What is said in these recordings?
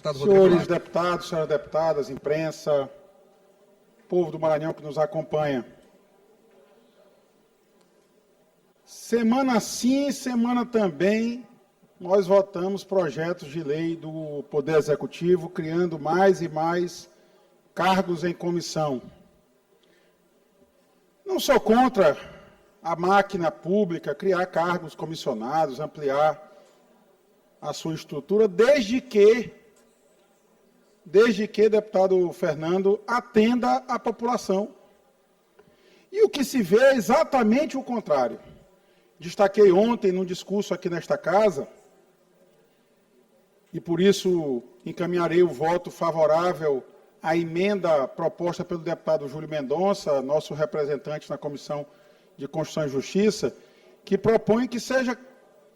Deputado Rodrigo Senhores Lage. deputados, senhoras deputadas, imprensa, povo do Maranhão que nos acompanha. Semana sim, semana também, nós votamos projetos de lei do Poder Executivo, criando mais e mais cargos em comissão. Não sou contra a máquina pública criar cargos comissionados, ampliar a sua estrutura, desde que, deputado Fernando, atenda a população. E o que se vê é exatamente o contrário. Destaquei ontem, num discurso aqui nesta casa, e por isso encaminharei o voto favorável à emenda proposta pelo deputado Júlio Mendonça, nosso representante na Comissão de Constituição e Justiça, que propõe que seja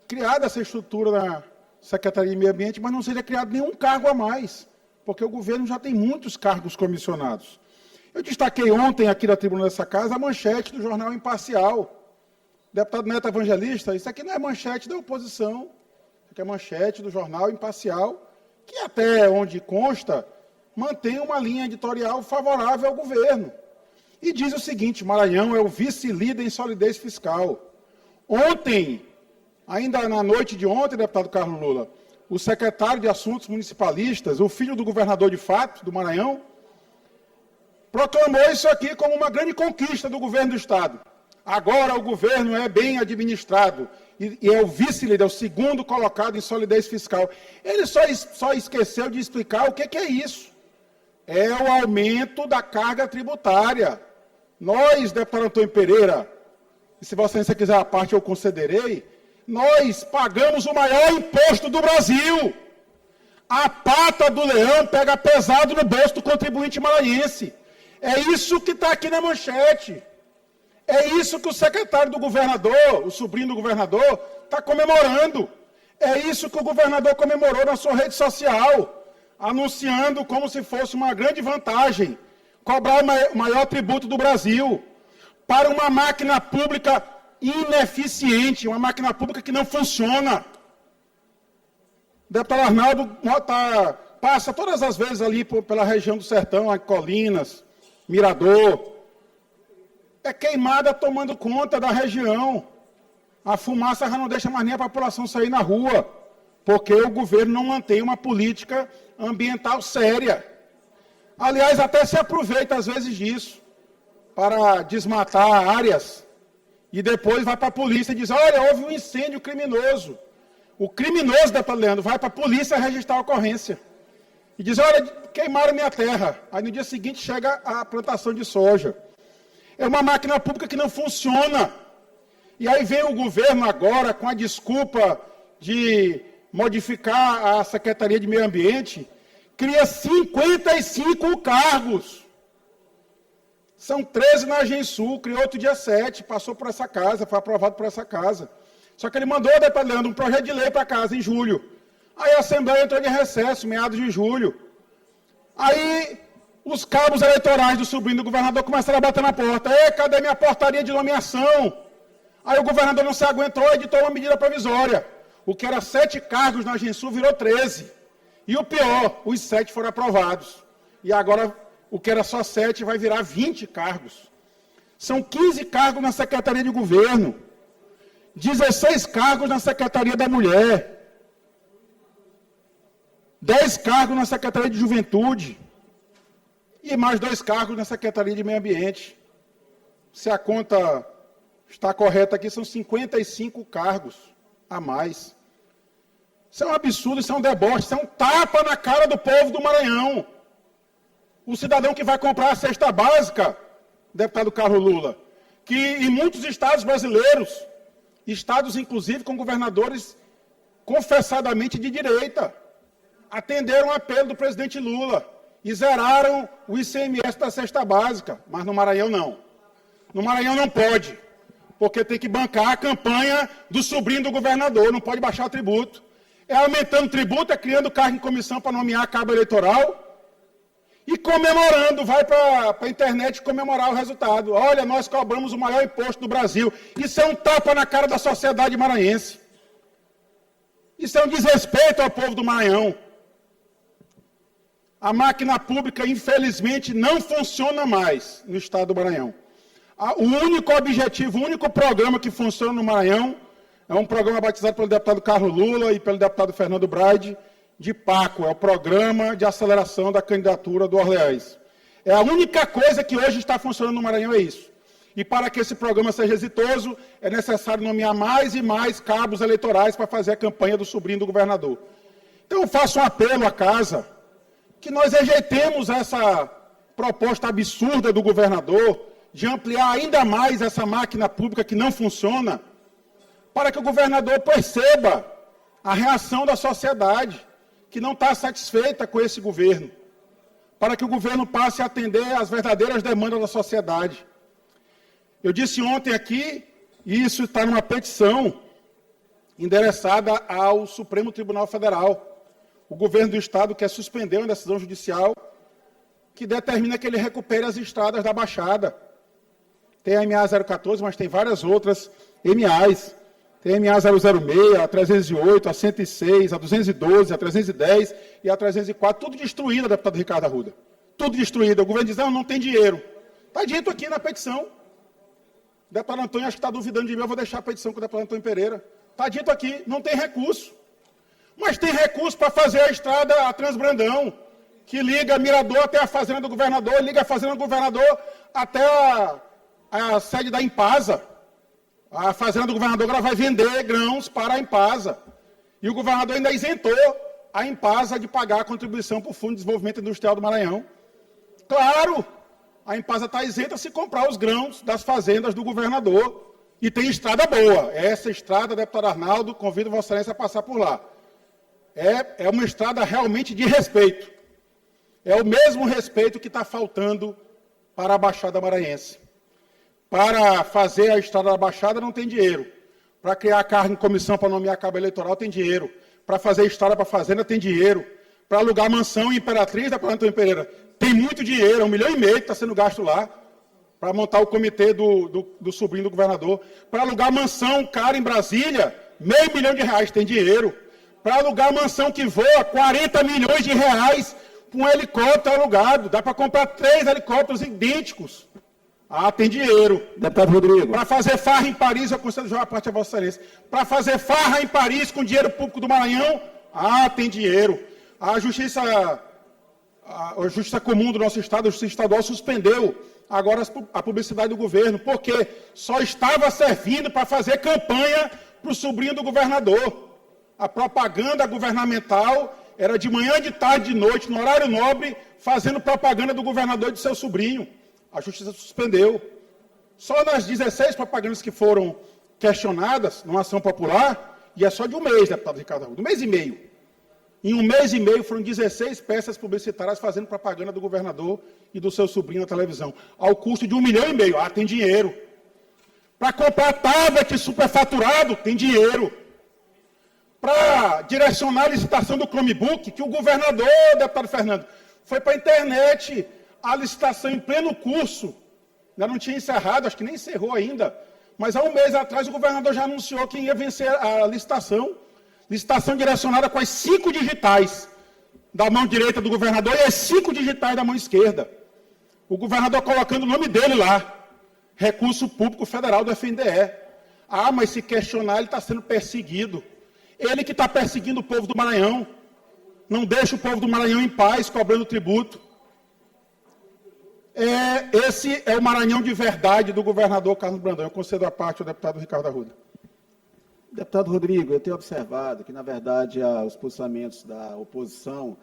criada essa estrutura na Secretaria de Meio Ambiente, mas não seja criado nenhum cargo a mais, porque o governo já tem muitos cargos comissionados. Eu destaquei ontem aqui na tribuna dessa casa a manchete do jornal Imparcial. Deputado Neto Evangelista, isso aqui não é manchete da oposição, isso aqui é manchete do jornal Imparcial, que até onde consta, mantém uma linha editorial favorável ao governo. E diz o seguinte: Maranhão é o vice-líder em solidez fiscal. Ontem, ainda na noite de ontem, deputado Carlos Lula, o secretário de Assuntos Municipalistas, o filho do governador de fato, do Maranhão, proclamou isso aqui como uma grande conquista do governo do Estado. Agora o governo é bem administrado e é o vice-líder, é o segundo colocado em solidez fiscal. Ele só esqueceu de explicar o que é isso. É o aumento da carga tributária. Nós, deputado Antônio Pereira, e se Vossa Excelência quiser a parte eu concederei, nós pagamos o maior imposto do Brasil. A pata do leão pega pesado no bolso do contribuinte maranhense. É isso que está aqui na manchete. É isso que o secretário do governador, o sobrinho do governador, está comemorando. É isso que o governador comemorou na sua rede social, anunciando como se fosse uma grande vantagem cobrar o maior tributo do Brasil para uma máquina pública ineficiente, uma máquina pública que não funciona. O deputado Arnaldo passa todas as vezes ali pela região do Sertão, Colinas, Mirador. É queimada tomando conta da região. A fumaça já não deixa mais nem a população sair na rua, porque o governo não mantém uma política ambiental séria. Aliás, até se aproveita às vezes disso, para desmatar áreas, e depois vai para a polícia e diz: olha, houve um incêndio criminoso. O criminoso, deputado Leandro, vai para a polícia registrar a ocorrência. E diz: olha, queimaram minha terra. Aí no dia seguinte chega a plantação de soja. É uma máquina pública que não funciona. E aí vem o governo agora com a desculpa de modificar a Secretaria de Meio Ambiente, cria 55 cargos. São 13 na Agensul, criou outro dia 7, passou por essa casa, foi aprovado por essa casa. Só que ele mandou, deputado Leandro, um projeto de lei para casa em julho. Aí a Assembleia entrou de recesso, meados de julho. Aí os cabos eleitorais do sobrinho do governador começaram a bater na porta. Ei, cadê minha portaria de nomeação? Aí o governador não se aguentou e editou uma medida provisória. O que era 7 cargos na Agensul virou 13. E o pior, os 7 foram aprovados. E agora o que era só 7 vai virar 20 cargos. São 15 cargos na Secretaria de Governo. 16 cargos na Secretaria da Mulher. 10 cargos na Secretaria de Juventude. E mais 2 cargos na Secretaria de Meio Ambiente. Se a conta está correta aqui, são 55 cargos a mais. Isso é um absurdo, isso é um deboche, isso é um tapa na cara do povo do Maranhão. O cidadão que vai comprar a cesta básica, deputado Carlos Lula, que em muitos estados brasileiros, estados inclusive com governadores confessadamente de direita, atenderam o apelo do presidente Lula e zeraram o ICMS da cesta básica, mas no Maranhão não. No Maranhão não pode, porque tem que bancar a campanha do sobrinho do governador, não pode baixar o tributo. É aumentando o tributo, é criando cargo em comissão para nomear cabo eleitoral e comemorando, vai para a internet comemorar o resultado. Olha, nós cobramos o maior imposto do Brasil. Isso é um tapa na cara da sociedade maranhense. Isso é um desrespeito ao povo do Maranhão. A máquina pública, infelizmente, não funciona mais no estado do Maranhão. O único objetivo, o único programa que funciona no Maranhão é um programa batizado pelo deputado Carlos Lula e pelo deputado Fernando Braide, de PACO, é o Programa de Aceleração da Candidatura do Orleans. É a única coisa que hoje está funcionando no Maranhão, é isso. E para que esse programa seja exitoso, é necessário nomear mais e mais cabos eleitorais para fazer a campanha do sobrinho do governador. Então, eu faço um apelo à casa, que nós rejeitemos essa proposta absurda do governador de ampliar ainda mais essa máquina pública que não funciona, para que o governador perceba a reação da sociedade, que não está satisfeita com esse governo, para que o governo passe a atender às verdadeiras demandas da sociedade. Eu disse ontem aqui, e isso está numa petição endereçada ao Supremo Tribunal Federal. O governo do Estado quer suspender uma decisão judicial que determina que ele recupere as estradas da Baixada. Tem a MA 014, mas tem várias outras MAs. Tem a MA 006, a 308, a 106, a 212, a 310 e a 304, tudo destruído, deputado Ricardo Arruda. Tudo destruído. O governo diz, não tem dinheiro. Está dito aqui na petição. O deputado Antônio, acho que está duvidando de mim, eu vou deixar a petição com o deputado Antônio Pereira. Está dito aqui, não tem recurso. Mas tem recurso para fazer a estrada a Transbrandão, que liga Mirador até a fazenda do governador, liga a fazenda do governador até a sede da Impasa. A fazenda do governador agora vai vender grãos para a Impasa. E o governador ainda isentou a Impasa de pagar a contribuição para o Fundo de Desenvolvimento Industrial do Maranhão. Claro, a Impasa está isenta se comprar os grãos das fazendas do governador. E tem estrada boa. Essa estrada, deputado Arnaldo, convido Vossa Excelência a passar por lá. É uma estrada realmente de respeito. É o mesmo respeito que está faltando para a Baixada Maranhense. Para fazer a estrada da Baixada não tem dinheiro. Para criar cargo em comissão para nomear cabo eleitoral tem dinheiro. Para fazer estrada para a fazenda tem dinheiro. Para alugar mansão em Imperatriz, da Antônio Pereira, tem muito dinheiro, 1,5 milhão que está sendo gasto lá. Para montar o comitê do sobrinho do governador. Para alugar mansão cara em Brasília, R$500 milhões tem dinheiro. Para alugar mansão que voa, R$40 milhões para um helicóptero alugado. Dá para comprar 3 helicópteros idênticos. Tem dinheiro. Deputado Rodrigo. Para fazer farra em Paris, eu concedo já a parte a Vossa Excelência. Para fazer farra em Paris com dinheiro público do Maranhão, tem dinheiro. A Justiça Comum do nosso Estado, a Justiça Estadual, suspendeu agora a publicidade do governo, porque só estava servindo para fazer campanha para o sobrinho do governador. A propaganda governamental era de manhã, de tarde, de noite, no horário nobre, fazendo propaganda do governador e de seu sobrinho. A Justiça suspendeu. Só nas 16 propagandas que foram questionadas, numa ação popular, e é só de um mês, deputado Ricardo Arruda, 1 mês e meio. Em 1 mês e meio foram 16 peças publicitárias fazendo propaganda do governador e do seu sobrinho na televisão, ao custo de 1,5 milhão. Tem dinheiro. Para comprar tablet superfaturado, tem dinheiro. Para direcionar a licitação do Chromebook, que o governador, deputado Fernando, foi para a internet, a licitação em pleno curso, ainda não tinha encerrado, acho que nem encerrou ainda, mas há 1 mês atrás o governador já anunciou que ia vencer a licitação direcionada com as 5 digitais da mão direita do governador e as 5 digitais da mão esquerda. O governador colocando o nome dele lá, Recurso Público Federal do FNDE. Mas se questionar, ele está sendo perseguido. Ele que está perseguindo o povo do Maranhão, não deixa o povo do Maranhão em paz, cobrando tributo. Esse é o Maranhão de verdade do governador Carlos Brandão. Eu concedo a parte ao deputado Ricardo Arruda. Deputado Rodrigo, eu tenho observado que, na verdade, os posicionamentos da oposição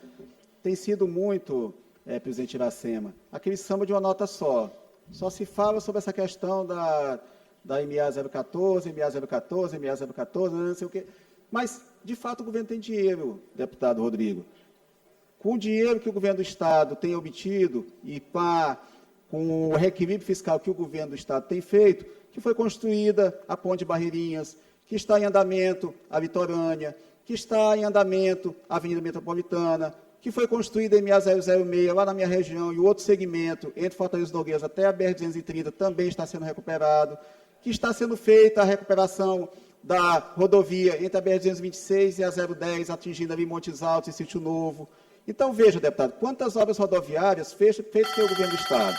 têm sido muito, presidente Iracema, aquele samba de uma nota só. Só se fala sobre essa questão da MA 014, MA 014, MA 014, não sei o quê. Mas, de fato, o governo tem dinheiro, deputado Rodrigo. Com o dinheiro que o governo do Estado tem obtido e com o reequilíbrio fiscal que o governo do Estado tem feito, que foi construída a Ponte de Barreirinhas, que está em andamento a Litorânea, que está em andamento a Avenida Metropolitana, que foi construída a MA 006 lá na minha região e o outro segmento, entre Fortaleza e Nogueiras até a BR-230, também está sendo recuperado, que está sendo feita a recuperação da rodovia entre a BR-226 e a 010, atingindo ali Montes Altos e Sítio Novo, Então, veja, deputado, quantas obras rodoviárias feitas pelo governo do Estado.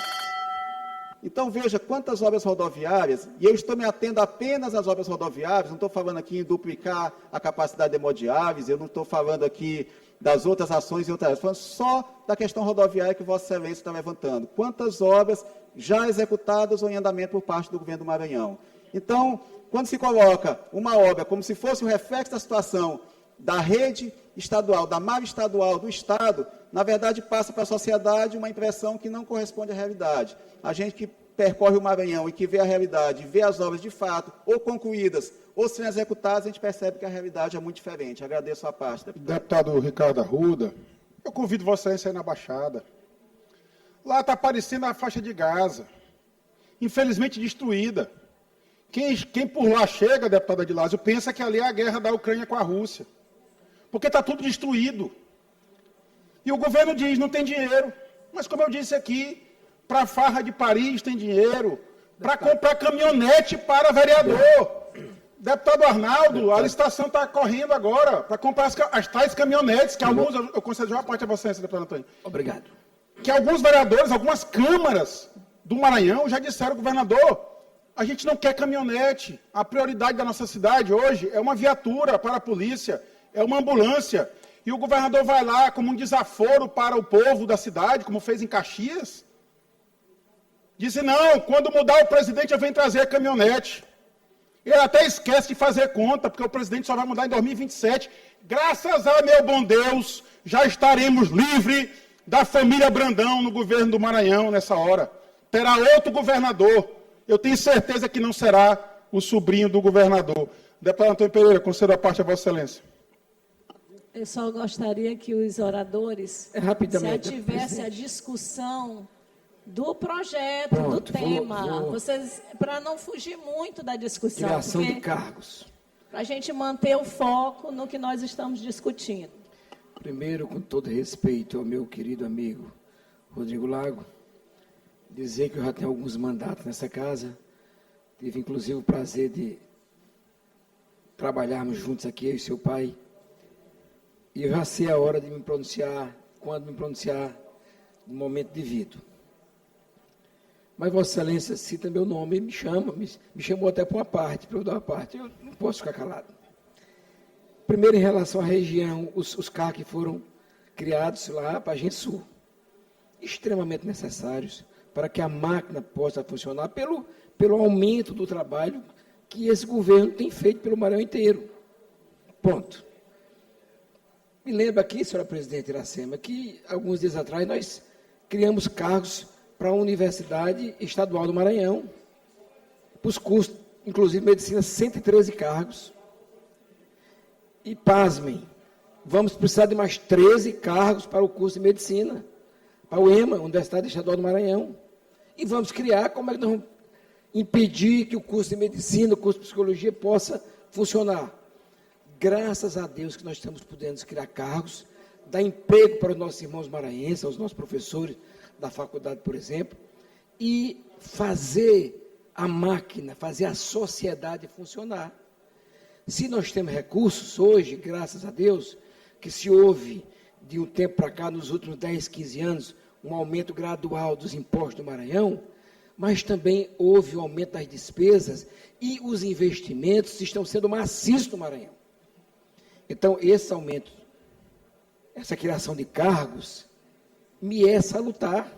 Então, veja quantas obras rodoviárias, e eu estou me atendo apenas às obras rodoviárias, não estou falando aqui em duplicar a capacidade de hemodiálise, eu não estou falando aqui das outras ações e outras, estou falando só da questão rodoviária que Vossa Excelência está levantando. Quantas obras já executadas ou em andamento por parte do governo do Maranhão? Então, quando se coloca uma obra como se fosse o reflexo da situação da rede estadual, da malha estadual do Estado, na verdade passa para a sociedade uma impressão que não corresponde à realidade. A gente que percorre o Maranhão e que vê a realidade, vê as obras de fato, ou concluídas, ou sendo executadas, a gente percebe que a realidade é muito diferente. Agradeço a parte, deputado. Deputado Ricardo Arruda, eu convido Vossa Excelência a ir na Baixada. Lá está aparecendo a faixa de Gaza, infelizmente destruída. Quem por lá chega, deputado Adilásio, pensa que ali é a guerra da Ucrânia com a Rússia. Porque está tudo destruído. E o governo diz, não tem dinheiro. Mas, como eu disse aqui, para a farra de Paris tem dinheiro, para comprar caminhonete para vereador. Deputado Arnaldo, a licitação está correndo agora para comprar as tais caminhonetes, que alguns, eu concedo uma parte a Vossa Excelência, deputado Antônio. Obrigado. Que alguns vereadores, algumas câmaras do Maranhão já disseram ao governador, a gente não quer caminhonete, a prioridade da nossa cidade hoje é uma viatura para a polícia, é uma ambulância, e o governador vai lá como um desaforo para o povo da cidade, como fez em Caxias, disse, não, quando mudar o presidente eu venho trazer a caminhonete. Ele até esquece de fazer conta, porque o presidente só vai mudar em 2027. Graças a meu bom Deus, já estaremos livres da família Brandão no governo do Maranhão nessa hora. Terá outro governador. Eu tenho certeza que não será o sobrinho do governador. Deputado Antônio Pereira, concedo a parte a Vossa Excelência. Eu só gostaria que os oradores se ativessem a discussão do projeto, do tema. Vocês, para não fugir muito da discussão. Criação de cargos. Para a gente manter o foco no que nós estamos discutindo. Primeiro, com todo respeito ao meu querido amigo Rodrigo Lago, dizer que eu já tenho alguns mandatos nessa casa. Tive, inclusive, o prazer de trabalharmos juntos aqui, eu e seu pai. E eu já sei a hora de me pronunciar, quando me pronunciar, no momento devido. Mas Vossa Excelência cita meu nome e me chama, me chamou até para uma parte, para eu dar uma parte. Eu não posso ficar calado. Primeiro, em relação à região, os carros que foram criados lá para a Gente Sul, extremamente necessários para que a máquina possa funcionar pelo aumento do trabalho que esse governo tem feito pelo Maranhão inteiro. Ponto. Me lembro aqui, senhora presidente Iracema, que alguns dias atrás nós criamos cargos para a Universidade Estadual do Maranhão, para os cursos, inclusive medicina, 113 cargos. E, pasmem, vamos precisar de mais 13 cargos para o curso de medicina, para o EMA, Universidade Estadual do Maranhão. E vamos criar, como é que nós vamos impedir que o curso de medicina, o curso de psicologia possa funcionar? Graças a Deus que nós estamos podendo criar cargos, dar emprego para os nossos irmãos maranhenses, aos nossos professores da faculdade, por exemplo, e fazer a máquina, fazer a sociedade funcionar. Se nós temos recursos hoje, graças a Deus, que se houve de um tempo para cá, nos últimos 10, 15 anos, um aumento gradual dos impostos do Maranhão, mas também houve um aumento das despesas e os investimentos estão sendo maciços no Maranhão. Então, esse aumento, essa criação de cargos, me é salutar.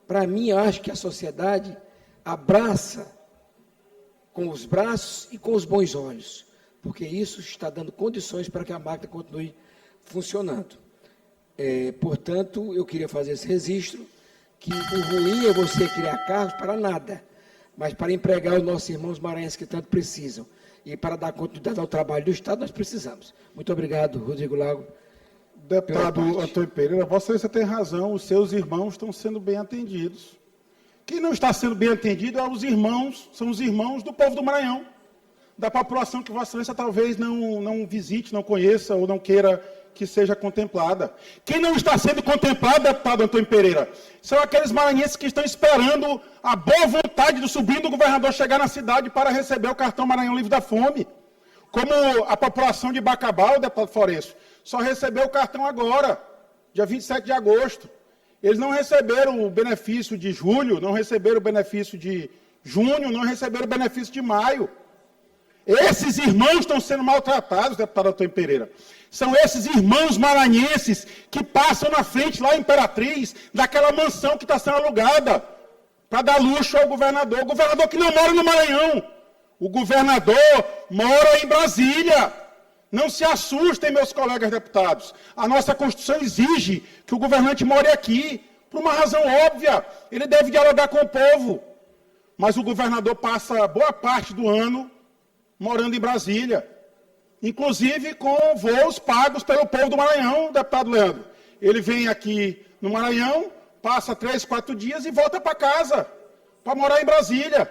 Para mim, eu acho que a sociedade abraça com os braços e com os bons olhos, porque isso está dando condições para que a máquina continue funcionando. Portanto, eu queria fazer esse registro, que o ruim é você criar cargos para nada, mas para empregar os nossos irmãos maranhenses que tanto precisam. E para dar continuidade ao trabalho do Estado, nós precisamos. Muito obrigado, Rodrigo Lago. Deputado Antônio Pereira, Vossa Excelência tem razão, os seus irmãos estão sendo bem atendidos. Quem não está sendo bem atendido são os irmãos do povo do Maranhão, da população que Vossa Excelência talvez não visite, não conheça ou não queira que seja contemplada. Quem não está sendo contemplado, deputado Antônio Pereira, são aqueles maranhenses que estão esperando a boa vontade do sobrinho do governador chegar na cidade para receber o cartão Maranhão Livre da Fome. Como a população de Bacabal, deputado Florencio, só recebeu o cartão agora. dia 27 de agosto. Eles não receberam o benefício de julho, não receberam o benefício de junho, não receberam o benefício de maio. Esses irmãos estão sendo maltratados, deputado Antônio Pereira. São esses irmãos maranhenses que passam na frente, lá em Imperatriz, daquela mansão que está sendo alugada, para dar luxo ao governador. O governador que não mora no Maranhão. O governador mora em Brasília. Não se assustem, meus colegas deputados. A nossa Constituição exige que o governante more aqui, por uma razão óbvia. Ele deve dialogar com o povo. Mas o governador passa boa parte do ano morando em Brasília. Inclusive com voos pagos pelo povo do Maranhão, deputado Leandro. Ele vem aqui no Maranhão, passa 3, 4 dias e volta para casa, para morar em Brasília.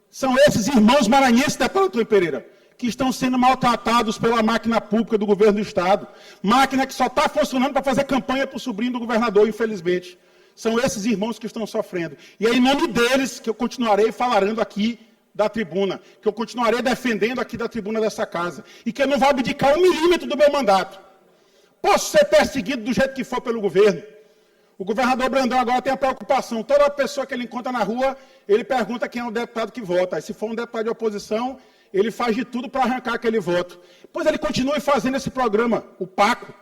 São esses irmãos maranhenses, deputado Antônio Pereira, que estão sendo maltratados pela máquina pública do governo do Estado. Máquina que só está funcionando para fazer campanha para o sobrinho do governador, infelizmente. São esses irmãos que estão sofrendo. E é em nome deles que eu continuarei falando aqui da tribuna, que eu continuarei defendendo aqui da tribuna dessa casa, e que eu não vou abdicar 1 milímetro do meu mandato. Posso ser perseguido do jeito que for pelo governo. O governador Brandão agora tem a preocupação, toda pessoa que ele encontra na rua, ele pergunta quem é o deputado que vota. E se for um deputado de oposição, ele faz de tudo para arrancar aquele voto. Pois ele continue fazendo esse programa, o PACO,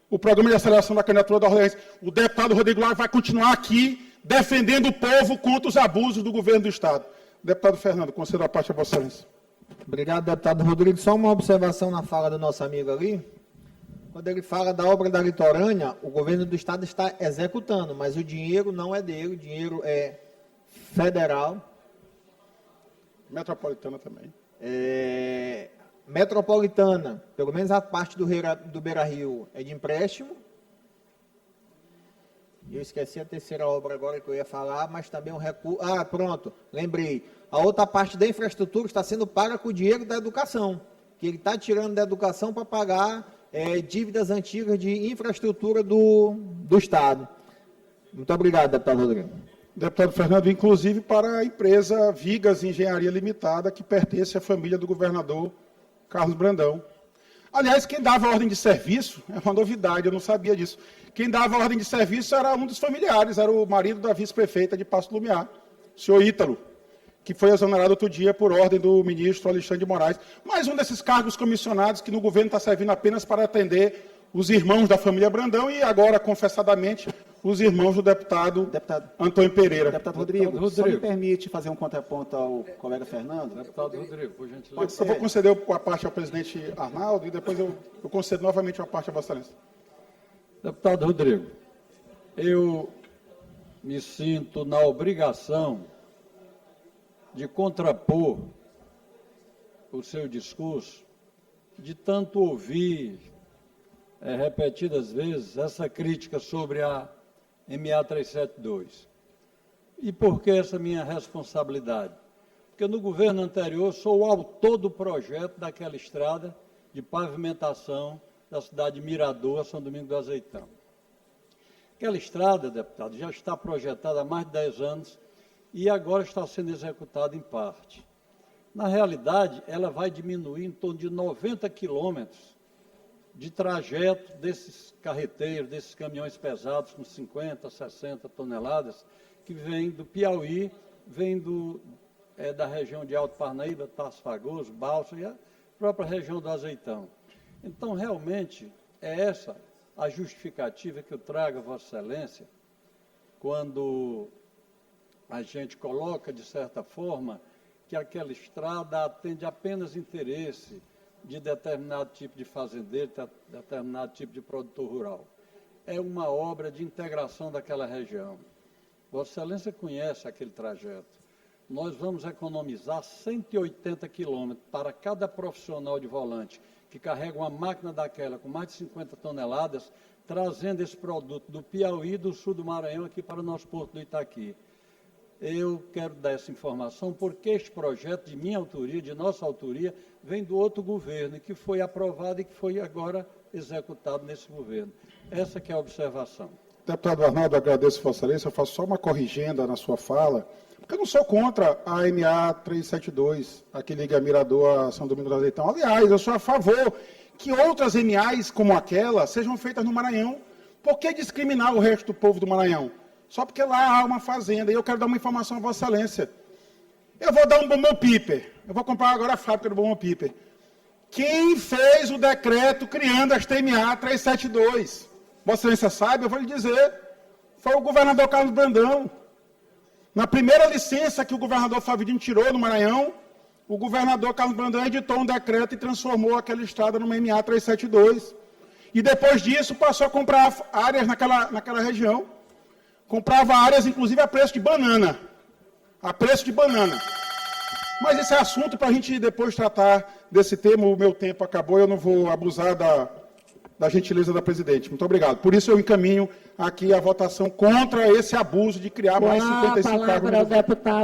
o Programa de Aceleração da Candidatura da Orleans. O deputado Rodrigo Lara vai continuar aqui defendendo o povo contra os abusos do governo do Estado. Deputado Fernando, concedo a parte a Vossa Excelência. Obrigado, deputado Rodrigo. Só uma observação na fala do nosso amigo ali. Quando ele fala da obra da litorânea, o governo do Estado está executando, mas o dinheiro não é dele, o dinheiro é federal. Metropolitana também. Metropolitana, pelo menos a parte do Beira-Rio é de empréstimo. Eu esqueci a terceira obra agora que eu ia falar, mas também um recurso... Ah, pronto, lembrei. A outra parte da infraestrutura está sendo paga com o dinheiro da educação, que ele está tirando da educação para pagar dívidas antigas de infraestrutura do Estado. Muito obrigado, deputado Rodrigo. Deputado Fernando, inclusive para a empresa Vigas Engenharia Limitada, que pertence à família do governador Carlos Brandão. Aliás, quem dava ordem de serviço, é uma novidade, eu não sabia disso. Quem dava ordem de serviço era um dos familiares, era o marido da vice-prefeita de Paço do Lumiar, o senhor Ítalo, que foi exonerado outro dia por ordem do ministro Alexandre de Moraes. Mais um desses cargos comissionados que no governo está servindo apenas para atender os irmãos da família Brandão e agora, confessadamente, os irmãos do deputado Antônio Pereira. Deputado Rodrigo, só me permite fazer um contraponto ao colega Fernando? Deputado Rodrigo, por gentileza. Pode ser. Eu vou conceder a parte ao presidente Arnaldo e depois eu concedo novamente a parte a Vossa Excelência. Deputado Rodrigo, eu me sinto na obrigação de contrapor o seu discurso, de tanto ouvir repetidas vezes essa crítica sobre a MA 372. E por que essa minha responsabilidade? Porque no governo anterior sou o autor do projeto daquela estrada de pavimentação da cidade de Mirador a São Domingos do Azeitão. Aquela estrada, deputado, já está projetada há mais de 10 anos e agora está sendo executada em parte. Na realidade, ela vai diminuir em torno de 90 quilômetros de trajeto desses carreteiros, desses caminhões pesados com 50, 60 toneladas, que vêm do Piauí, vêm da região de Alto Parnaíba, Tasso Fagoso, Balsa e a própria região do Azeitão. Então, realmente, é essa a justificativa que eu trago a Vossa Excelência, quando a gente coloca, de certa forma, que aquela estrada atende apenas interesse de determinado tipo de fazendeiro, determinado tipo de produtor rural. É uma obra de integração daquela região. Vossa Excelência conhece aquele trajeto. Nós vamos economizar 180 quilômetros para cada profissional de volante que carrega uma máquina daquela com mais de 50 toneladas, trazendo esse produto do Piauí e do sul do Maranhão aqui para o nosso porto do Itaqui. Eu quero dar essa informação porque este projeto de minha autoria, de nossa autoria, vem do outro governo, que foi aprovado e que foi agora executado nesse governo. Essa que é a observação. Deputado Arnaldo, agradeço Vossa Excelência, eu faço só uma corrigenda na sua fala, porque eu não sou contra a MA 372, a que liga Mirador a São Domingos do Azeitão. Aliás, eu sou a favor que outras MAs como aquela sejam feitas no Maranhão, Por que discriminar o resto do povo do Maranhão? Só porque lá há uma fazenda. E eu quero dar uma informação a Vossa Excelência. Eu vou dar um bombom piper. Eu vou comprar agora a fábrica do bombom piper. Quem fez o decreto criando as TMA 372? Vossa Excelência sabe? Eu vou lhe dizer. Foi o governador Carlos Brandão. Na primeira licença que o governador Flávio Dino tirou no Maranhão, o governador Carlos Brandão editou um decreto e transformou aquela estrada numa MA 372. E depois disso passou a comprar áreas naquela região. Comprava áreas, inclusive, a preço de banana. A preço de banana. Mas esse é assunto para a gente depois tratar desse tema. O meu tempo acabou, eu não vou abusar da gentileza da presidente. Muito obrigado. Por isso eu encaminho aqui a votação contra esse abuso de criar mais 55 cargos. Com a palavra ao deputado